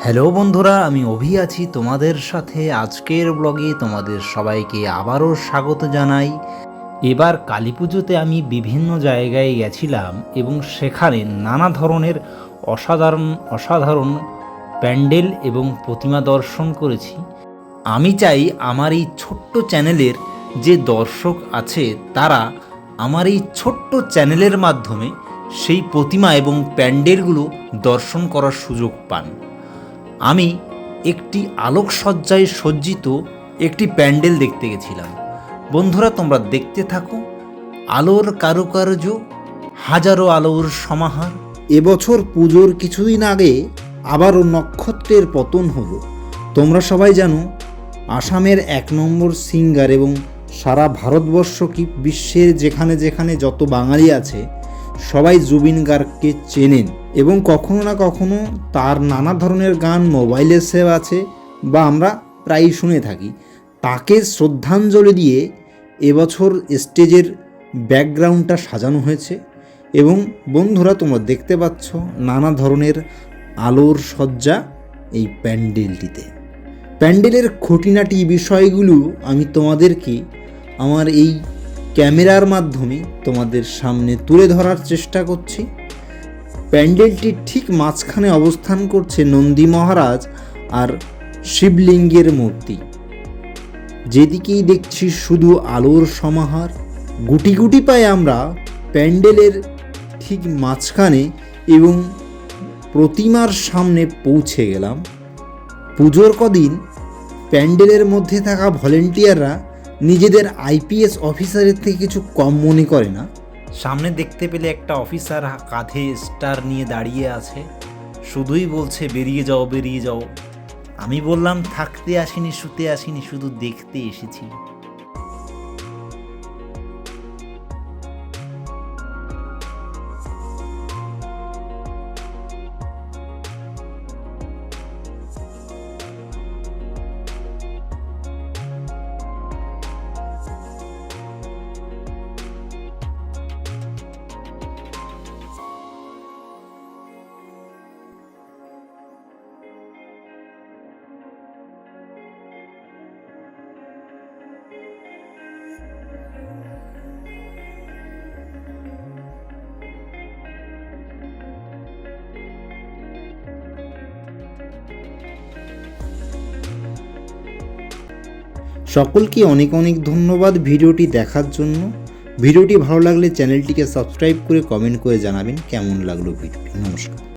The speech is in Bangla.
হ্যালো বন্ধুরা, আমি অভি আছি তোমাদের সাথে। আজকের ব্লগে তোমাদের সবাইকে আবারও স্বাগত জানাই। এবার কালী পুজোতে আমি বিভিন্ন জায়গায় গেছিলাম এবং সেখানে নানা ধরনের অসাধারণ প্যান্ডেল এবং প্রতিমা দর্শন করেছি। আমি চাই আমার এই ছোট্ট চ্যানেলের যে দর্শক আছে তারা আমার এই ছোট্ট চ্যানেলের মাধ্যমে সেই প্রতিমা এবং প্যান্ডেলগুলো দর্শন করার সুযোগ পান। আমি একটি আলোকসজ্জায় সজ্জিত একটি প্যান্ডেল দেখতে গেছিলাম। বন্ধুরা, তোমরা দেখতে থাকো। আলোর কারুকার্য, হাজারো আলোর সমাহার। এবছর পুজোর কিছুদিন আগে আবারও নক্ষত্রের পতন হলো। তোমরা সবাই জানো, আসামের 1 নম্বর সিঙ্গার এবং সারা ভারতবর্ষ কি বিশ্বের যেখানে যেখানে যত বাঙালি আছে সবাই জুবিন গার্গকে চেনেন এবং কখনো না কখনো তার নানা ধরনের গান মোবাইলে সেভ আছে বা আমরা প্রায়ই শুনে থাকি। তাকে শ্রদ্ধাঞ্জলি দিয়ে এবছর স্টেজের ব্যাকগ্রাউন্ডটা সাজানো হয়েছে এবং বন্ধুরা, তোমরা দেখতে পাচ্ছ নানা ধরনের আলোর সজ্জা এই প্যান্ডেলটিতে। প্যান্ডেলের খুঁটিনাটি বিষয়গুলো আমি তোমাদেরকে আমার এই ক্যামেরার মাধ্যমে তোমাদের সামনে তুলে ধরার চেষ্টা করছি। প্যান্ডেলটির ঠিক মাঝখানে অবস্থান করছে নন্দী মহারাজ আর শিবলিঙ্গের মূর্তি। যেদিকেই দেখছি শুধু আলোর সমাহার। গুটি গুটি পায়ে আমরা প্যান্ডেলের ঠিক মাঝখানে এবং প্রতিমার সামনে পৌঁছে গেলাম। পুজোর কদিন প্যান্ডেলের মধ্যে থাকা ভলেন্টিয়াররা নিজেদের আইপিএস অফিসারের থেকে কিছু কম মনে করে না। সামনে দেখতে পেলে একটা অফিসার কাঁধে স্টার নিয়ে দাঁড়িয়ে আছে, শুধুই বলছে বেরিয়ে যাও বেরিয়ে যাও। আমি বললাম থাকতে আসিনি, শুতে আসিনি, শুধু দেখতে এসেছি। সকলকে অনেক অনেক ধন্যবাদ ভিডিওটি দেখার জন্য। ভিডিওটি ভালো লাগলে চ্যানেলটিকে সাবস্ক্রাইব করে কমেন্ট করে জানাবেন কেমন লাগলো ভিডিওটি। নমস্কার।